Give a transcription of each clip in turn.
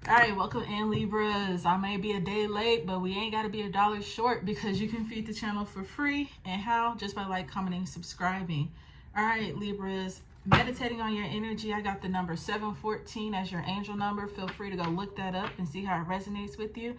All right, welcome in, Libras. I may be a day late, but we ain't got to be $1 short because you can feed the channel for free. And how? Just by like, commenting, subscribing. All right, Libras, meditating on your energy. I got the number 714 as your angel number. Feel free to go look that up and see how it resonates with you.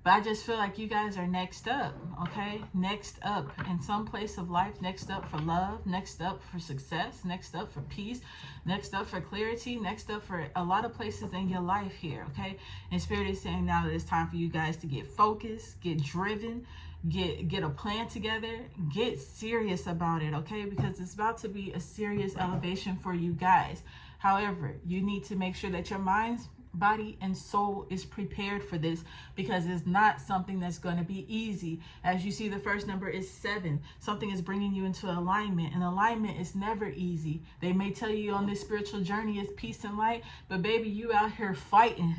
But I just feel like you guys are next up, okay? Next up in some place of life, next up for love, next up for success, next up for peace, next up for clarity, next up for a lot of places in your life here, okay? And Spirit is saying now that it's time for you guys to get focused, get driven, get a plan together, get serious about it, okay? Because it's about to be a serious elevation for you guys. However, you need to make sure that your mind's body and soul is prepared for this, because it's not something that's going to be easy. As you see, the first number is 7. Something is bringing you into alignment, and alignment is never easy. They may tell you on this spiritual journey is peace and light, but baby, you out here fighting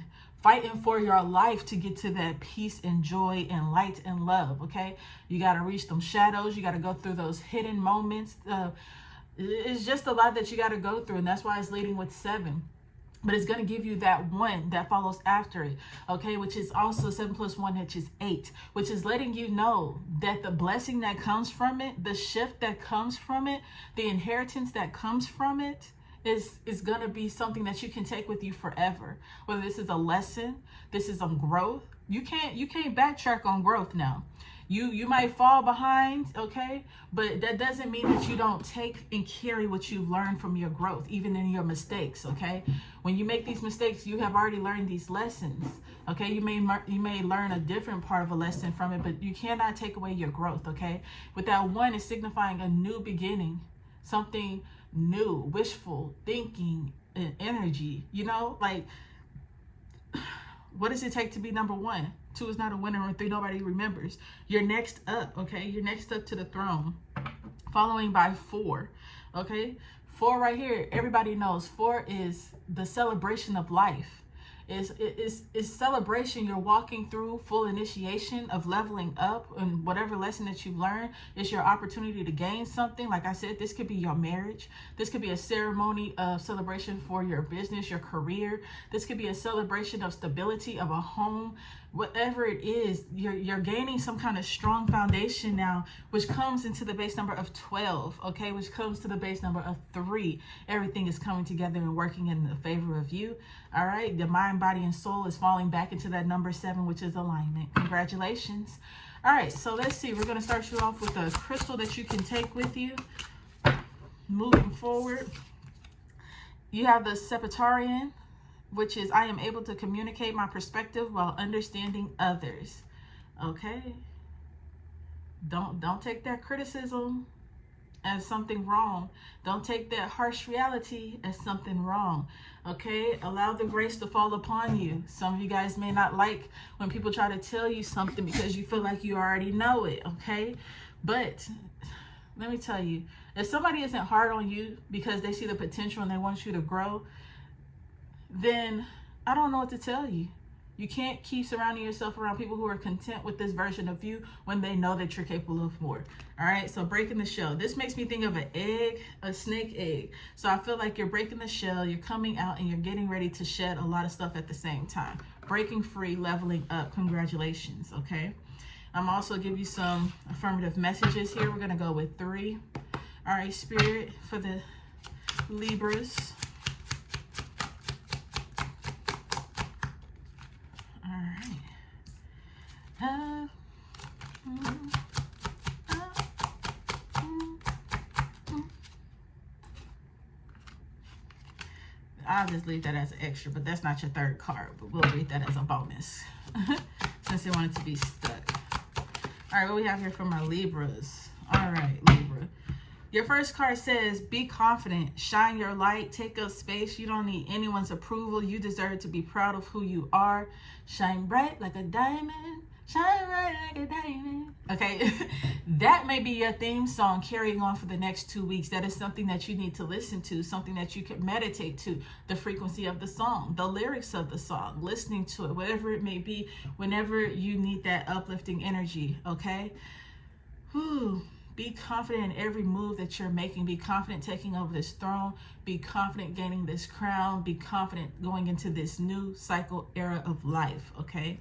for your life to get to that peace and joy and light and love, okay? You got to reach them shadows. You got to go through those hidden moments. It's just a lot that you got to go through, and that's why it's leading with 7. But it's going to give you that 1 that follows after it, okay? Which is also 7 plus 1, which is 8, which is letting you know that the blessing that comes from it, the shift that comes from it, the inheritance that comes from it is going to be something that you can take with you forever. Whether this is a lesson, this is on growth. You can't backtrack on growth now. You might fall behind, okay? But that doesn't mean that you don't take and carry what you've learned from your growth, even in your mistakes, okay? When you make these mistakes, you have already learned these lessons, okay? You may learn a different part of a lesson from it, but you cannot take away your growth, okay? With that 1, is signifying a new beginning, something new, wishful thinking and energy, you know? Like, what does it take to be number 1? 2 is not a winner, and 3 nobody remembers. You're next up, okay? You're next up to the throne, following by 4, okay? 4 right here, everybody knows 4 is the celebration of life. It's celebration. You're walking through full initiation of leveling up, and whatever lesson that you've learned is your opportunity to gain something. Like I said, this could be your marriage. This could be a ceremony of celebration for your business, your career. This could be a celebration of stability of a home. Whatever it is, you're gaining some kind of strong foundation now, which comes into the base number of 12, okay, which comes to the base number of 3. Everything is coming together and working in the favor of you, all right? The mind, body, and soul is falling back into that number 7, which is alignment. Congratulations. All right, so let's see. We're going to start you off with a crystal that you can take with you. Moving forward, you have the Sepultarian, which is I am able to communicate my perspective while understanding others. Okay? Don't take that criticism as something wrong. Don't take that harsh reality as something wrong. Okay? Allow the grace to fall upon you. Some of you guys may not like when people try to tell you something because you feel like you already know it, okay? But let me tell you, if somebody isn't hard on you because they see the potential and they want you to grow, then I don't know what to tell you. You can't keep surrounding yourself around people who are content with this version of you when they know that you're capable of more. All right, so breaking the shell. This makes me think of an egg, a snake egg. So I feel like you're breaking the shell, you're coming out, and you're getting ready to shed a lot of stuff at the same time. Breaking free, leveling up. Congratulations, okay? I'm also give you some affirmative messages here. We're going to go with 3. All right, Spirit, for the Libras. I'll just leave that as an extra, but that's not your 3rd card, but we'll read that as a bonus since you want it to be stuck. All right, what we have here for my Libras. All right, Libra. Your first card says, be confident, shine your light, take up space. You don't need anyone's approval. You deserve to be proud of who you are. Shine bright like a diamond. Shine bright like a diamond. Okay, that may be your theme song carrying on for the next 2 weeks. That is something that you need to listen to, something that you can meditate to, the frequency of the song, the lyrics of the song, listening to it, whatever it may be, whenever you need that uplifting energy, okay? Whew. Be confident in every move that you're making. Be confident taking over this throne. Be confident gaining this crown. Be confident going into this new cycle era of life, okay?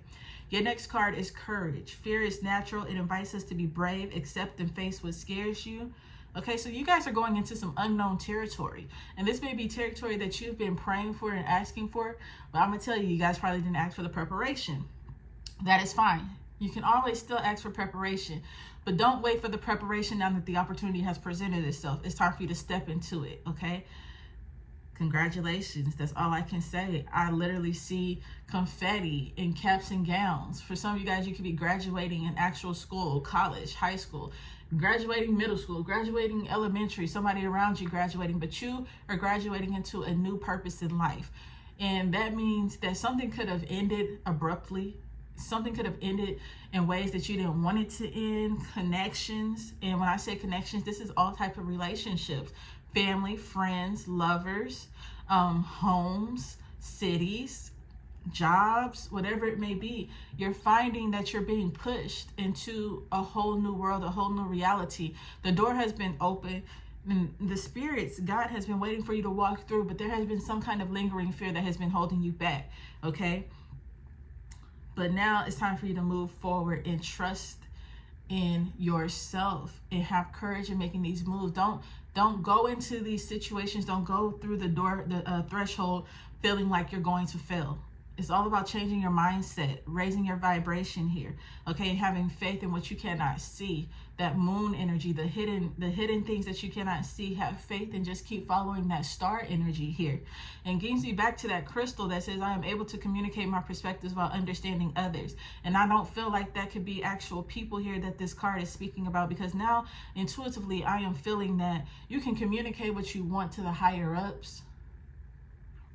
Your next card is courage. Fear is natural. It invites us to be brave, accept and face what scares you. Okay, so you guys are going into some unknown territory. And this may be territory that you've been praying for and asking for. But I'm going to tell you, you guys probably didn't ask for the preparation. That is fine. You can always still ask for preparation. But don't wait for the preparation now that the opportunity has presented itself. It's time for you to step into it, okay? Congratulations. That's all I can say. I literally see confetti in caps and gowns. For some of you guys, you could be graduating in actual school, college, high school, graduating middle school, graduating elementary, somebody around you graduating, but you are graduating into a new purpose in life. And that means that something could have ended abruptly. Something could have ended in ways that you didn't want it to end. Connections. And when I say connections, this is all type of relationships. Family, friends, lovers, homes, cities, jobs, whatever it may be. You're finding that you're being pushed into a whole new world, a whole new reality. The door has been open. And the spirits, God has been waiting for you to walk through, but there has been some kind of lingering fear that has been holding you back, okay? But now it's time for you to move forward and trust in yourself and have courage in making these moves. Don't go into these situations. Don't go through the threshold feeling like you're going to fail. It's all about changing your mindset, raising your vibration here, okay? Having faith in what you cannot see, that moon energy, the hidden things that you cannot see. Have faith and just keep following that star energy here. And gives me back to that crystal that says, I am able to communicate my perspectives while understanding others. And I don't feel like that could be actual people here that this card is speaking about, because now intuitively I am feeling that you can communicate what you want to the higher ups,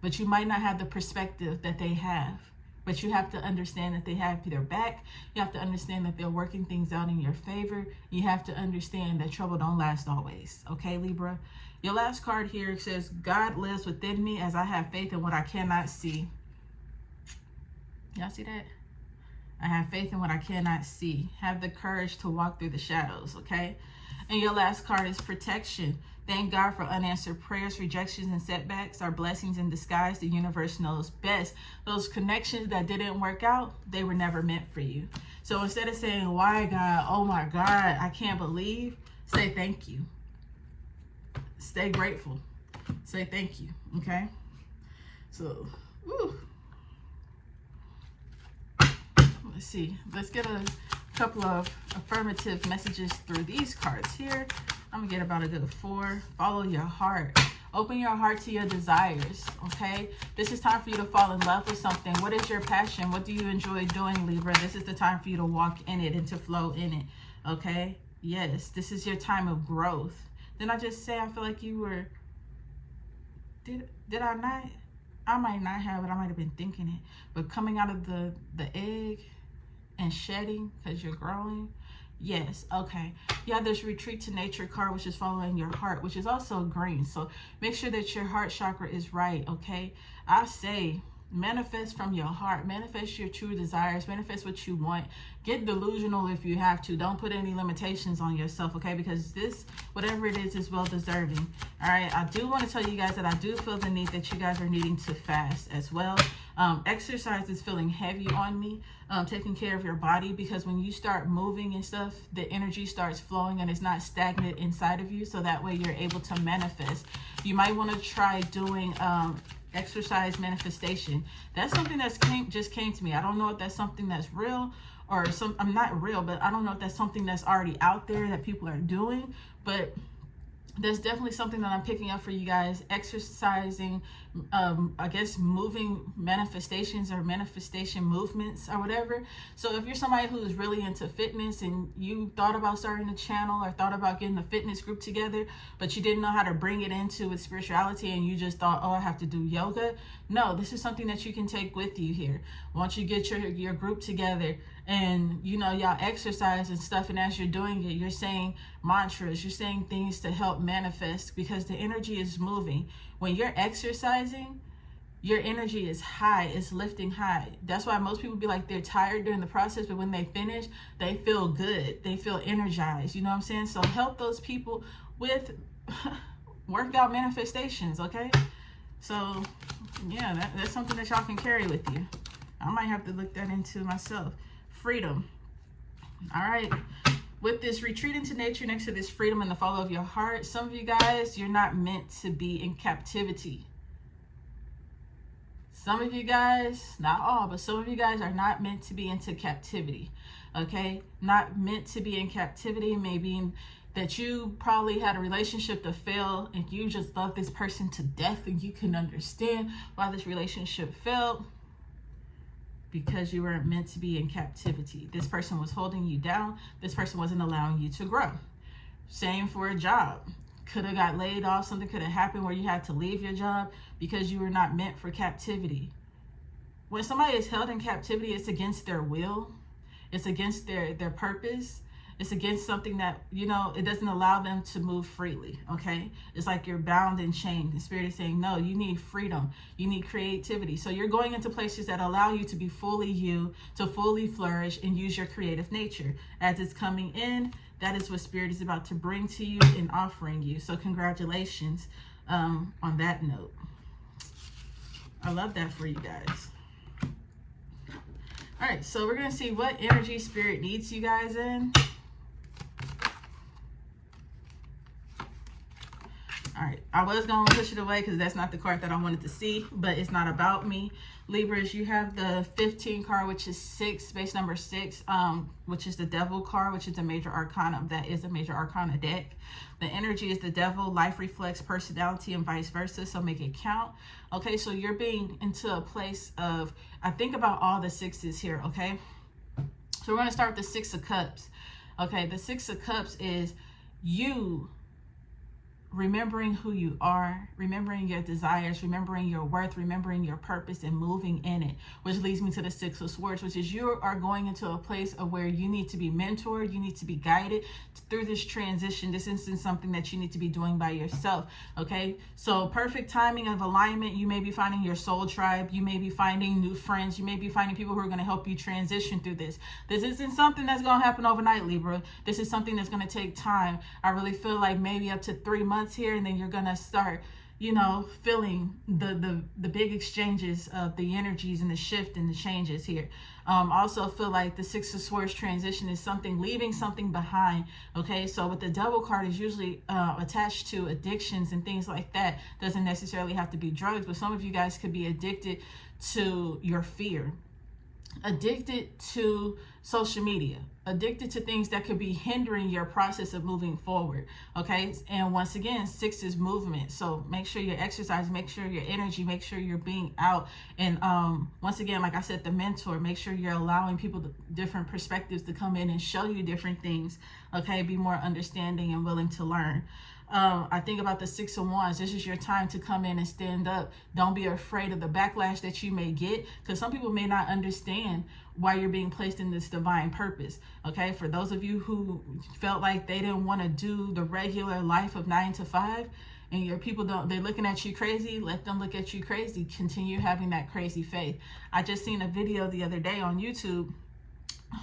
but you might not have the perspective that they have. But you have to understand that they have their back. You have to understand that they're working things out in your favor. You have to understand that trouble don't last always. Okay, Libra? Your last card here says, God lives within me as I have faith in what I cannot see. Y'all see that? I have faith in what I cannot see. Have the courage to walk through the shadows, okay? And your last card is protection. Thank God for unanswered prayers, rejections, and setbacks are blessings in disguise. The universe knows best. Those connections that didn't work out, they were never meant for you. So instead of saying, why God, oh my God, I can't believe, say thank you. Stay grateful. Say thank you, okay? So, let's see. Let's get a couple of affirmative messages through these cards here. I'm gonna get about a good 4. Follow your heart. Open your heart to your desires, okay? This is time for you to fall in love with something. What is your passion? What do you enjoy doing, Libra? This is the time for you to walk in it and to flow in it, okay? Yes, this is your time of growth. Didn't I just say I feel like you were... Did I not? I might not have it. I might have been thinking it. But coming out of the egg and shedding because you're growing... Yes, okay. Yeah, there's retreat to nature card, which is following your heart, which is also green. So make sure that your heart chakra is right, okay? I say manifest from your heart. Manifest your true desires. Manifest what you want. Get delusional if you have to. Don't put any limitations on yourself, okay? Because this, whatever it is well deserving. All right, I do want to tell you guys that I do feel the need that you guys are needing to fast as well. Exercise is feeling heavy on me. Taking care of your body, because when you start moving and stuff, the energy starts flowing and it's not stagnant inside of you. So that way you're able to manifest. You might want to try doing exercise manifestation. That's something that's just came to me. I don't know if that's something that's real or I'm not real, but I don't know if that's something that's already out there that people are doing, but there's definitely something that I'm picking up for you guys. Exercising, I guess moving manifestations or manifestation movements or whatever. So if you're somebody who's really into fitness and you thought about starting a channel or thought about getting a fitness group together, but you didn't know how to bring it into with spirituality and you just thought, oh, I have to do yoga. No, this is something that you can take with you here. Once you get your group together and, you know, y'all exercise and stuff, and as you're doing it, you're saying mantras, you're saying things to help manifest, because the energy is moving. When you're exercising, your energy is high, it's lifting high. That's why most people be like they're tired during the process, but when they finish, they feel good, they feel energized. You know what I'm saying? So help those people with workout manifestations, okay? So yeah, that's something that y'all can carry with you. I might have to look that into myself. Freedom. All right. With this retreat into nature next to this freedom and the follow of your heart, some of you guys, you're not meant to be in captivity. Some of you guys, not all, but some of you guys are not meant to be into captivity. Okay? Not meant to be in captivity. Maybe that you probably had a relationship that failed and you just love this person to death and you can understand why this relationship failed. Because you weren't meant to be in captivity. This person was holding you down. This person wasn't allowing you to grow. Same for a job. Could have got laid off. Something could have happened where you had to leave your job because you were not meant for captivity. When somebody is held in captivity, it's against their will. It's against their purpose. It's against something that, you know, it doesn't allow them to move freely, okay? It's like you're bound and chained. The Spirit is saying, no, you need freedom. You need creativity. So you're going into places that allow you to be fully you, to fully flourish and use your creative nature. As it's coming in, that is what Spirit is about to bring to you and offering you. So congratulations on that note. I love that for you guys. All right, so we're going to see what energy Spirit needs you guys in. All right, I was going to push it away because that's not the card that I wanted to see, but it's not about me. Libras, you have the 15 card, which is 6, space number 6, which is the Devil card, which is a major arcana. That is a major arcana deck. The energy is the Devil, life reflects personality and vice versa, so make it count. Okay, so you're being into a place of, I think about all the sixes here, okay? So we're going to start with the 6 of Cups. Okay, the 6 of Cups is you remembering who you are, remembering your desires, remembering your worth, remembering your purpose, and moving in it, which leads me to the 6 of Swords, which is you are going into a place of where you need to be mentored, you need to be guided through this transition. This isn't something that you need to be doing by yourself, okay? So perfect timing of alignment. You may be finding your soul tribe, you may be finding new friends, you may be finding people who are going to help you transition through this. This isn't something that's going to happen overnight, Libra. This is something that's going to take time. I really feel like maybe up to 3 months here, and then you're gonna start, you know, feeling the big exchanges of the energies and the shift and the changes here. Also feel like the 6 of Swords transition is something, leaving something behind. Okay, so with the Devil card is usually attached to addictions and things like that. Doesn't necessarily have to be drugs, but some of you guys could be addicted to your fear, addicted to social media, addicted to things that could be hindering your process of moving forward. Okay, and once again, 6 is movement, so make sure you're exercising, make sure your energy, make sure you're being out, and once again, like I said, the mentor, make sure you're allowing people different perspectives to come in and show you different things. Okay, be more understanding and willing to learn. I think about the 6 of Wands. This is your time to come in and stand up. Don't be afraid of the backlash that you may get, because some people may not understand why you're being placed in this divine purpose. Okay, for those of you who felt like they didn't want to do the regular life of 9 to 5, and your people they're looking at you crazy, let them look at you crazy. Continue having that crazy faith. I just seen a video the other day on YouTube.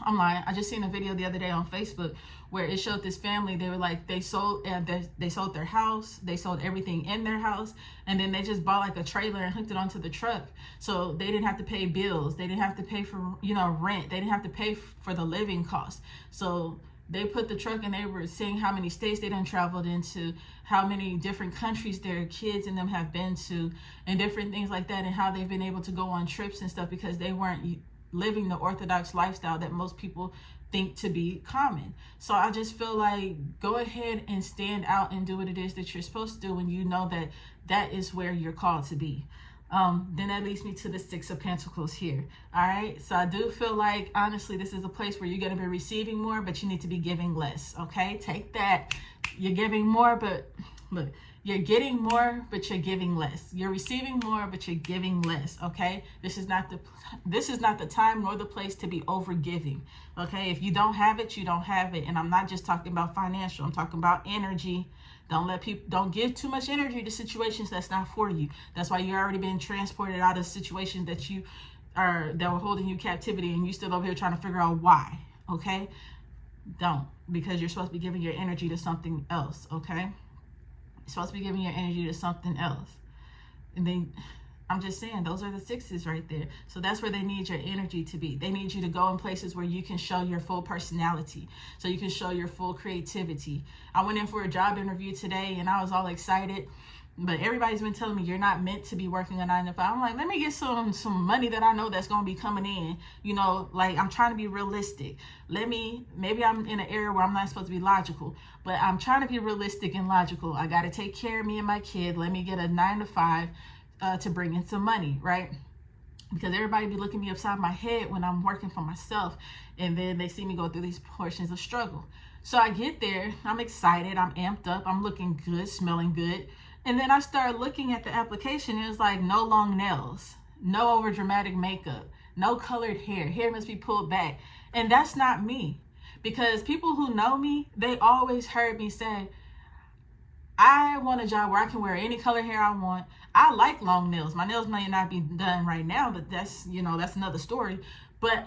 I'm lying. I just seen a video the other day on Facebook where it showed this family. They were like, they sold their house, they sold everything in their house, and then they just bought like a trailer and hooked it onto the truck. So they didn't have to pay bills, they didn't have to pay for, you know, rent, they didn't have to pay for the living costs. So they put the truck, and they were seeing how many states they done traveled into, how many different countries their kids and them have been to, and different things like that, and how they've been able to go on trips and stuff because they weren't living the orthodox lifestyle that most people think to be common. So I just feel like go ahead and stand out and do what it is that you're supposed to do when you know that that is where you're called to be. Then that leads me to the 6 of Pentacles here. All right, so I do feel like honestly this is a place where you're going to be receiving more, but you need to be giving less. Okay, take that. You're giving more, but look, you're getting more, but you're giving less. You're receiving more, but you're giving less. Okay, this is not the time nor the place to be over giving. Okay, if you don't have it, you don't have it. And I'm not just talking about financial, I'm talking about energy, Don't give too much energy to situations that's not for you. That's why you're already being transported out of situations that were holding you captivity, and you still over here trying to figure out why. Okay? Don't, because you're supposed to be giving your energy to something else. Okay? You're supposed to be giving your energy to something else. And then I'm just saying, those are the sixes right there. So that's where they need your energy to be. They need you to go in places where you can show your full personality, so you can show your full creativity. I went in for a job interview today and I was all excited, but everybody's been telling me you're not meant to be working a 9 to 5. I'm like, let me get some money that I know that's going to be coming in. You know, like, I'm trying to be realistic. Maybe I'm in an area where I'm not supposed to be logical, but I'm trying to be realistic and logical. I got to take care of me and my kid. Let me get a 9 to 5 to bring in some money, right? Because everybody be looking me upside my head when I'm working for myself, and then they see me go through these portions of struggle. So I get there, I'm excited, I'm amped up, I'm looking good, smelling good, and then I start looking at the application, and it's like, no long nails, no over dramatic makeup, no colored hair must be pulled back. And that's not me, because people who know me, they always heard me say, I want a job where I can wear any color hair I want. I like long nails. My nails may not be done right now, but that's another story. But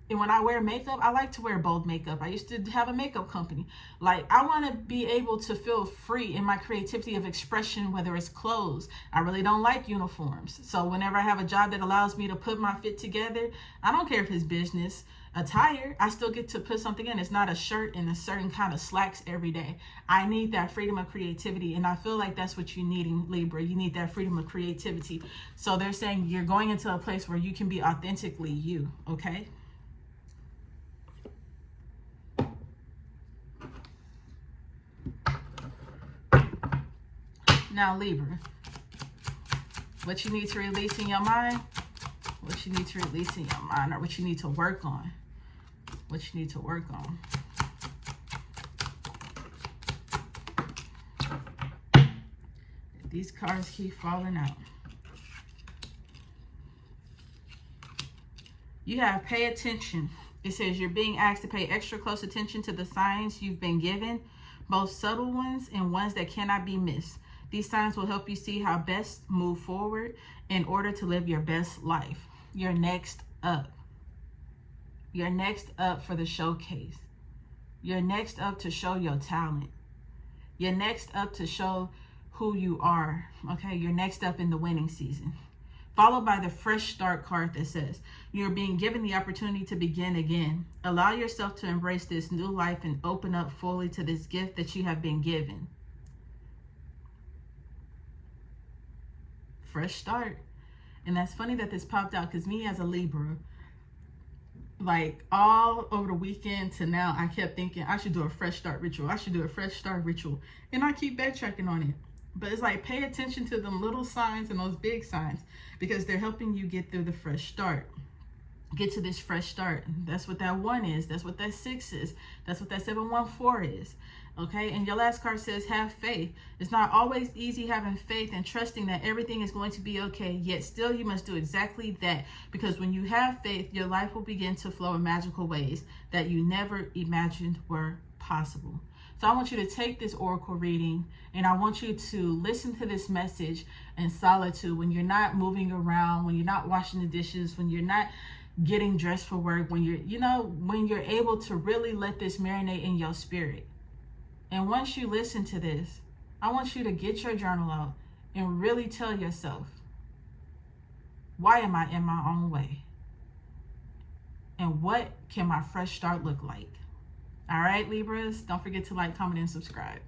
and when I wear makeup, I like to wear bold makeup. I used to have a makeup company. Like, I want to be able to feel free in my creativity of expression, whether it's clothes. I really don't like uniforms. So whenever I have a job that allows me to put my fit together, I don't care if it's business attire, I still get to put something in. It's not a shirt and a certain kind of slacks every day. I need that freedom of creativity, and I feel like that's what you need in Libra. You need that freedom of creativity. So they're saying you're going into a place where you can be authentically you, okay? Now, Libra, what you need to release in your mind, or what you need to work on. What you need to work on. These cards keep falling out. You have pay attention. It says you're being asked to pay extra close attention to the signs you've been given, both subtle ones and ones that cannot be missed. These signs will help you see how best move forward in order to live your best life. You're next up. You're next up for the showcase. You're next up to show your talent. You're next up to show who you are. Okay, you're next up in the winning season. Followed by the fresh start card that says, you're being given the opportunity to begin again. Allow yourself to embrace this new life and open up fully to this gift that you have been given. Fresh start. And that's funny that this popped out, because me as a Libra, like all over the weekend to now, I kept thinking I should do a fresh start ritual. I should do a fresh start ritual. And I keep backtracking on it. But it's like, pay attention to them little signs and those big signs, because they're helping you get through the fresh start. Get to this fresh start. That's what that 1 is. That's what that 6 is. That's what that 714 is. Okay, and your last card says, have faith. It's not always easy having faith and trusting that everything is going to be okay, yet still you must do exactly that, because when you have faith, your life will begin to flow in magical ways that you never imagined were possible. So I want you to take this oracle reading, and I want you to listen to this message in solitude, when you're not moving around, when you're not washing the dishes, when you're not getting dressed for work, when you're able to really let this marinate in your spirit. And once you listen to this, I want you to get your journal out and really tell yourself, why am I in my own way? And what can my fresh start look like? All right, Libras, don't forget to like, comment, and subscribe.